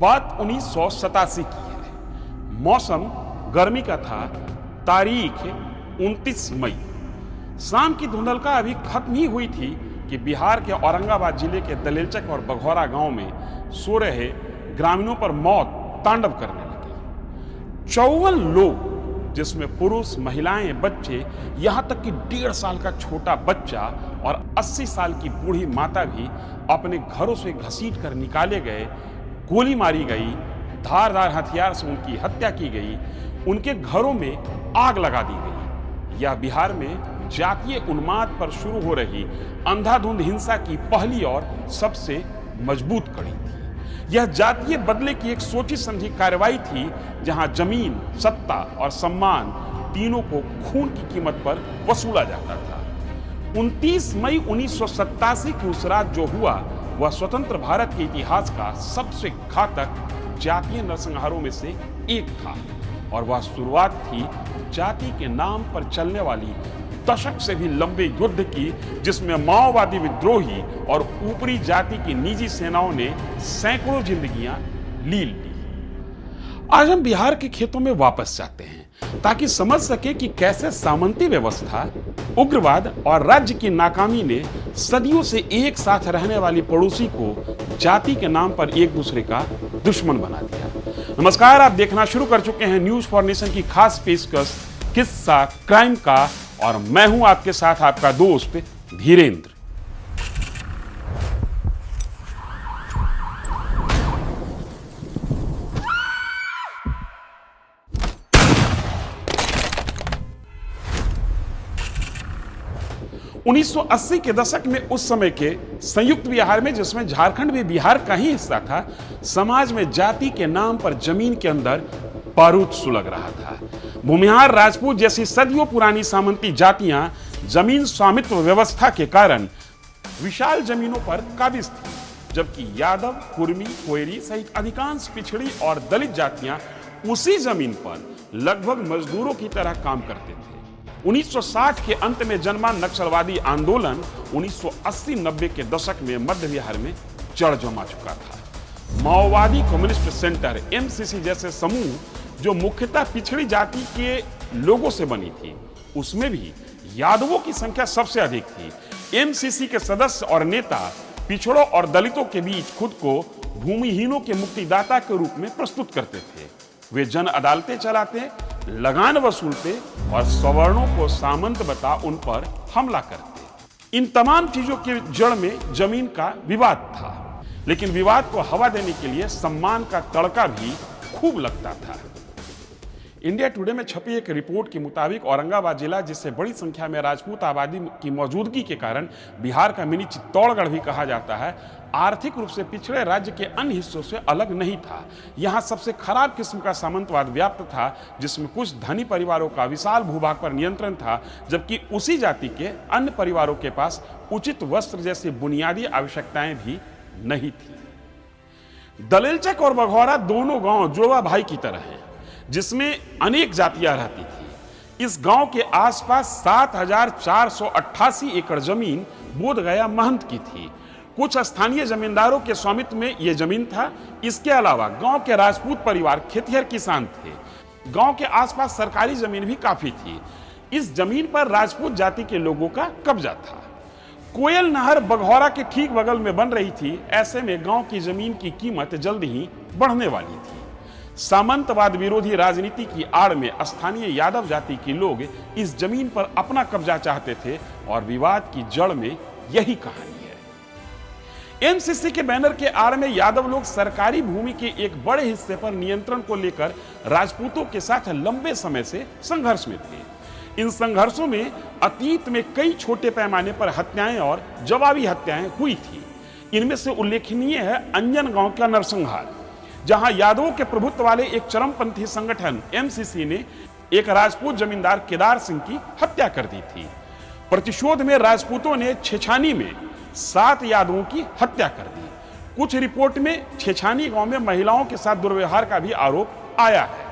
बात 1987 की है। मौसम गर्मी का था। तारीख 29 मई। शाम की धुंधलका अभी खत्म ही हुई थी कि बिहार के औरंगाबाद जिले के दलेलचक और बघौरा गांव में सो रहे ग्रामीणों पर मौत तांडव करने लगी। 54 लोग, जिसमें पुरुष, महिलाएं, बच्चे, यहां तक कि 1.5 साल का छोटा बच्चा और 80 साल की बूढ़ी माता भी अपने घरों से घसीट कर निकाले गए, गोली मारी गई, धारदार हथियार से उनकी हत्या की गई, उनके घरों में आग लगा दी गई। यह बिहार में जातीय उन्माद पर शुरू हो रही अंधाधुंध हिंसा की पहली और सबसे मजबूत कड़ी थी। यह जातीय बदले की एक सोची समझी कार्रवाई थी, जहां जमीन, सत्ता और सम्मान तीनों को खून की कीमत पर वसूला जाता था। 29 मई 1987 की उस रात जो हुआ, वह स्वतंत्र भारत के इतिहास का सबसे घातक जातीय नरसंहारों में से एक था, और वह शुरुआत थी जाति के नाम पर चलने वाली दशक से भी लंबे युद्ध की, जिसमें माओवादी विद्रोही और ऊपरी जाति की निजी सेनाओं ने सैकड़ों जिंदगियां ली। आज हम बिहार के खेतों में वापस जाते हैं ताकि समझ सके कि कैसे सामंती व्यवस्था, उग्रवाद और राज्य की नाकामी ने सदियों से एक साथ रहने वाली पड़ोसी को जाति के नाम पर एक दूसरे का दुश्मन बना दिया। नमस्कार, आप देखना शुरू कर चुके हैं न्यूज फॉर नेशन की खास पेशकश किस्सा क्राइम का, और मैं हूं आपके साथ आपका दोस्त धीरेन्द्र। उन्नीस सौ 80 के दशक में उस समय के संयुक्त बिहार में, जिसमें झारखंड भी बिहार का ही हिस्सा था, समाज में जाति के नाम पर जमीन के अंदर बारूद सुलग रहा था। भूमिहार, राजपूत जैसी सदियों पुरानी सामंती जातियां जमीन स्वामित्व व्यवस्था के कारण विशाल जमीनों पर काबिज थी, जबकि यादव, कुर्मी, कोयरी सहित अधिकांश पिछड़ी और दलित जातियां उसी जमीन पर लगभग मजदूरों की तरह काम करते थे। 1960 के अंत में जन्मा नक्सलवादी आंदोलन 1980-90 के दशक में मध्य बिहार में जड़ जमा चुका था। माओवादी कम्युनिस्ट सेंटर एमसीसी जैसे समूह, जो मुख्यतः पिछड़ी जाति के लोगों से बनी थी, उसमें भी यादवों की संख्या सबसे अधिक थी। एमसीसी के सदस्य और नेता पिछड़ों और दलितों के बीच खुद को भूमिहीनों के मुक्तिदाता के रूप में प्रस्तुत करते थे। वे जन अदालतें चलाते, लगान वसूलते और सवर्णों को सामंत बता उन पर हमला करते। इन तमाम चीजों की जड़ में जमीन का विवाद था, लेकिन विवाद को हवा देने के लिए सम्मान का तड़का भी खूब लगता था। इंडिया टुडे में छपी एक रिपोर्ट के मुताबिक औरंगाबाद जिला, जिससे बड़ी संख्या में राजपूत आबादी की मौजूदगी के कारण बिहार का मिनी चित्तौड़गढ़ भी कहा जाता है, आर्थिक रूप से पिछड़े राज्य के अन्य हिस्सों से अलग नहीं था। यहाँ सबसे खराब किस्म का सामंतवाद व्याप्त था, जिसमें कुछ धनी परिवारों का विशाल भूभाग पर नियंत्रण था, जबकि उसी जाति के अन्य परिवारों के पास उचित वस्त्र जैसी बुनियादी आवश्यकताएं भी नहीं थी। दलेलचक और बघौरा दोनों गांव जुड़वा भाई की तरह हैं, जिसमें अनेक जातियां रहती थी। इस गांव के आसपास 7,488 एकड़ जमीन बोधगया महंत की थी। कुछ स्थानीय जमींदारों के स्वामित्व में यह जमीन था। इसके अलावा गांव के राजपूत परिवार खेतिहर किसान थे। गांव के आसपास सरकारी जमीन भी काफी थी। इस जमीन पर राजपूत जाति के लोगों का कब्जा था। कोयल नहर बघौरा के ठीक बगल में बन रही थी। ऐसे में गांव की जमीन की कीमत जल्द ही बढ़ने वाली थी। सामंतवाद विरोधी राजनीति की आड़ में स्थानीय यादव जाति के लोग इस जमीन पर अपना कब्जा चाहते थे, और विवाद की जड़ में यही कहानी है। एमसीसी के बैनर के आड़ में यादव लोग सरकारी भूमि के एक बड़े हिस्से पर नियंत्रण को लेकर राजपूतों के साथ लंबे समय से संघर्ष में थे। इन संघर्षों में अतीत में कई छोटे पैमाने पर हत्याएं और जवाबी हत्याएं हुई थी। इनमें से उल्लेखनीय है अंजन गांव का नरसंहार, जहां यादवों के प्रभुत्व वाले एक चरमपंथी संगठन एमसीसी ने एक राजपूत जमींदार केदार सिंह की हत्या कर दी थी। प्रतिशोध में राजपूतों ने छेछानी में 7 यादवों की हत्या कर दी। कुछ रिपोर्ट में छेछानी गांव में महिलाओं के साथ दुर्व्यवहार का भी आरोप आया है।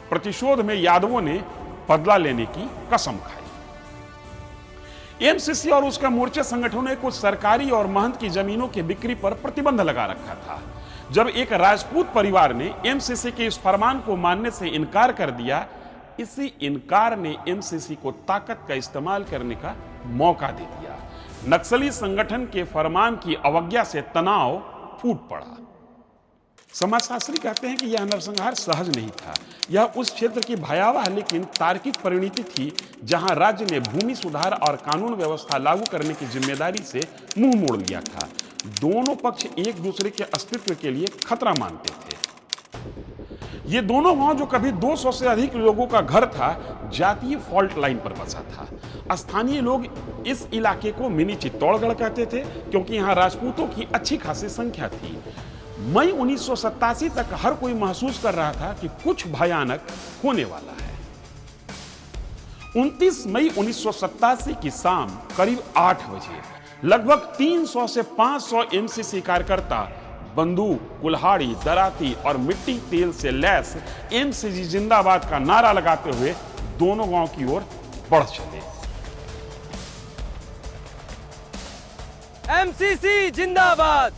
प्रतिशोध में यादवों ने बदला लेने की कसम खाई। एमसीसी और उसका मोर्चा संगठनों ने कुछ सरकारी और महंत की जमीनों की बिक्री पर प्रतिबंध लगा रखा था। जब एक राजपूत परिवार ने एमसीसी के इस फरमान को मानने से इनकार कर दिया, इसी इनकार ने एमसीसी को ताकत का इस्तेमाल करने का मौका दे दिया। नक्सली संगठन के फरमान की अवज्ञा से तनाव फूट पड़ा। समाजशास्त्री कहते हैं कि यह नरसंहार सहज नहीं था। यह उस क्षेत्र की भयावह लेकिन तार्किक परिणति थी जहां राज्य ने भूमि सुधार और कानून व्यवस्था लागू करने की जिम्मेदारी से मुंह मोड़ लिया था। दोनों पक्ष एक दूसरे के अस्तित्व के लिए खतरा मानते थे। ये दोनों गांव, जो कभी 200 से अधिक लोगों का घर था, जातीय फॉल्ट लाइन पर बसा था। स्थानीय लोग इस इलाके को मिनी चित्तौड़गढ़ कहते थे क्योंकि यहां राजपूतों की अच्छी खासी संख्या थी। मई 1987 तक हर कोई महसूस कर रहा था कि कुछ भयानक होने वाला है। 29 मई 1987 की शाम करीब 8 बजे लगभग 300 से 500 एमसीसी कार्यकर्ता बंदूक, कुल्हाड़ी, दराती और मिट्टी तेल से लैस एमसीसी जिंदाबाद का नारा लगाते हुए दोनों गांव की ओर बढ़ चले। एमसीसी जिंदाबाद,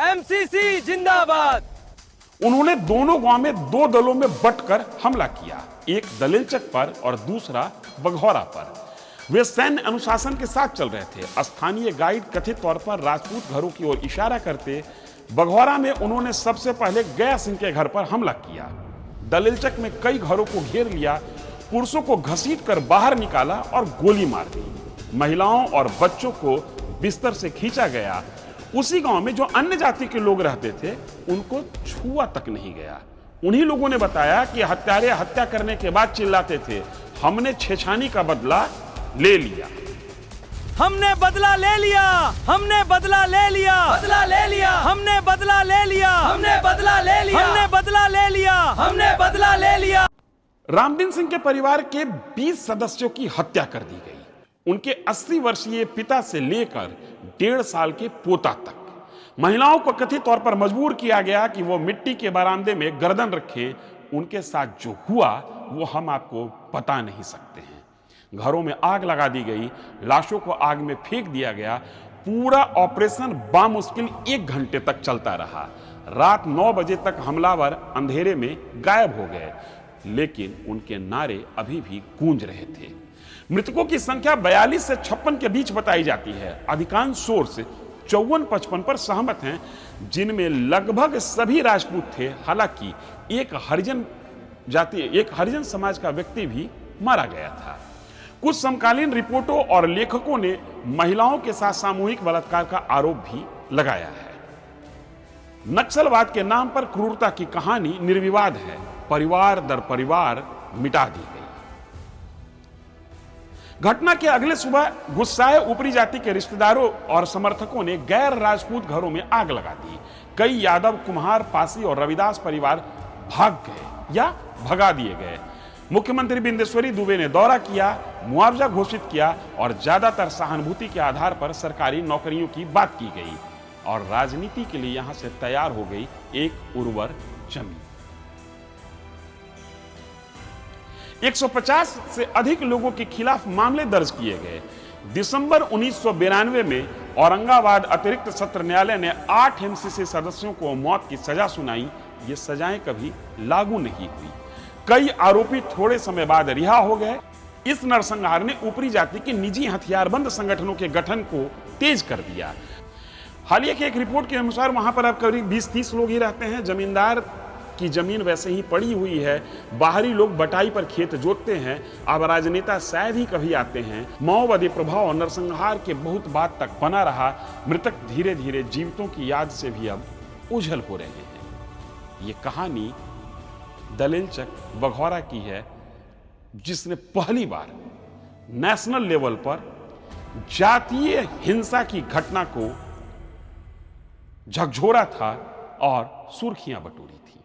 एमसीसी जिंदाबाद। उन्होंने दोनों गांव में 2 दलों में बंटकर हमला किया, एक दलेलचक पर और दूसरा बघौरा पर। वे सैन्य अनुशासन के साथ चल रहे थे। स्थानीय गाइड कथित तौर पर राजपूत घरों की ओर इशारा करते। बघौरा में उन्होंने सबसे पहले गया सिंह के घर पर हमला किया। दलेलचक में कई घरों को घेर लिया, पुरुषों को घसीट कर बाहर निकाला और गोली मार दी। महिलाओं और बच्चों को बिस्तर से खींचा गया। उसी गांव में जो अन्य जाति के लोग रहते थे, उनको छुआ तक नहीं गया। उन्हीं लोगों ने बताया कि हत्यारे हत्या करने के बाद चिल्लाते थे, हमने छेछानी का बदला ले लिया, हमने बदला ले लिया, हमने बदला ले लिया, बदला ले लिया, हमने बदला ले लिया, हमने बदला ले लिया, हमने बदला ले लिया, हमने बदला ले लिया। रामदीन सिंह के परिवार के 20 सदस्यों की हत्या कर दी गई। उनके 80 वर्षीय पिता से लेकर 1.5 साल के पोता तक। महिलाओं को कथित तौर पर मजबूर किया गया कि वो मिट्टी के बरामदे में गर्दन रखें। उनके साथ जो हुआ वो हम आपको बता नहीं सकते हैं। घरों में आग लगा दी गई, लाशों को आग में फेंक दिया गया। पूरा ऑपरेशन बामुश्किल 1 घंटे तक चलता रहा। रात 9 बजे तक हमलावर अंधेरे में गायब हो गए, लेकिन उनके नारे अभी भी गूंज रहे थे। मृतकों की संख्या 42 से 56 के बीच बताई जाती है। अधिकांश सोर्स 54-55 पर सहमत हैं, जिनमें लगभग सभी राजपूत थे। हालांकि एक हरिजन समाज का व्यक्ति भी मारा गया था। कुछ समकालीन रिपोर्टों और लेखकों ने महिलाओं के साथ सामूहिक बलात्कार का आरोप भी लगाया है। नक्सलवाद के नाम पर क्रूरता की कहानी निर्विवाद है। परिवार दर परिवार मिटा दी गई। घटना के अगले सुबह गुस्साए ऊपरी जाति के रिश्तेदारों और समर्थकों ने गैर राजपूत घरों में आग लगा दी। कई यादव, कुम्हार, पासी और रविदास परिवार भाग गए या भगा दिए गए। मुख्यमंत्री बिंदेश्वरी दुबे ने दौरा किया, मुआवजा घोषित किया और ज्यादातर सहानुभूति के आधार पर सरकारी नौकरियों की बात की गई और राजनीति के लिए यहां से तैयार हो गई एक उर्वर जमीन। 150 से अधिक लोगों के खिलाफ मामले दर्ज किए गए। दिसंबर 1992 में औरंगाबाद अतिरिक्त सत्र न्यायालय ने 8 एमसीसी सदस्यों को मौत की सजा सुनाई। ये सजाएं कभी लागू नहीं हुई। कई आरोपी थोड़े समय बाद रिहा हो गए। इस नरसंहार ने ऊपरी जाति के निजी हथियारबंद संगठनों के गठन को तेज कर दिया। हालिया की एक रिपोर्ट के अनुसार वहां पर अब करीब 20-30 लोग ही रहते हैं। जमींदार की जमीन वैसे ही पड़ी हुई है। बाहरी लोग बटाई पर खेत जोतते हैं। अब राजनेता शायद ही कभी आते हैं। माओवादी प्रभाव नरसंहार के बहुत बाद तक बना रहा। मृतक धीरे धीरे जीवितों की याद से भी अब ओझल हो रहे हैं। ये कहानी दलेलचक बघौरा की है, जिसने पहली बार नेशनल लेवल पर जातीय हिंसा की घटना को झकझोरा था और सुर्खियां बटोरी थी।